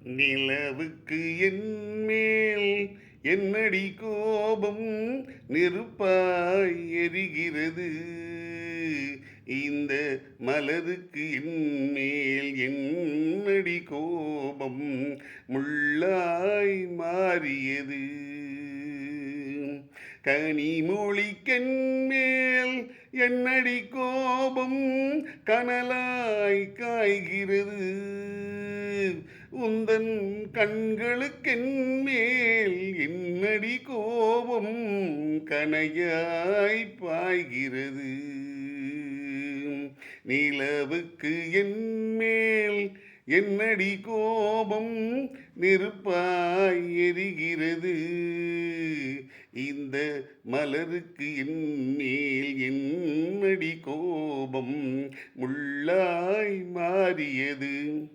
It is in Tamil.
நிலவுக்கு என்மேல் என்னடி கோபம் நெருப்பாய் எரிகிறது. இந்த மலருக்கு என்மேல் என்னடி கோபம் முள்ளாய் மாறியது. கனிமொழிக்கென்மேல் என்னடி கோபம் கனலாய் காய்கிறது. உந்தன் கண்களுக்கென்மேல் என்னடி கோபம் கனையாய் பாய்கிறது. நிலவுக்கு என்மேல் என்னடி கோபம் நெருப்பாய் எரிகிறது. இந்த மலருக்கு என்மேல் என்னடி கோபம் முள்ளாய் மாறியது.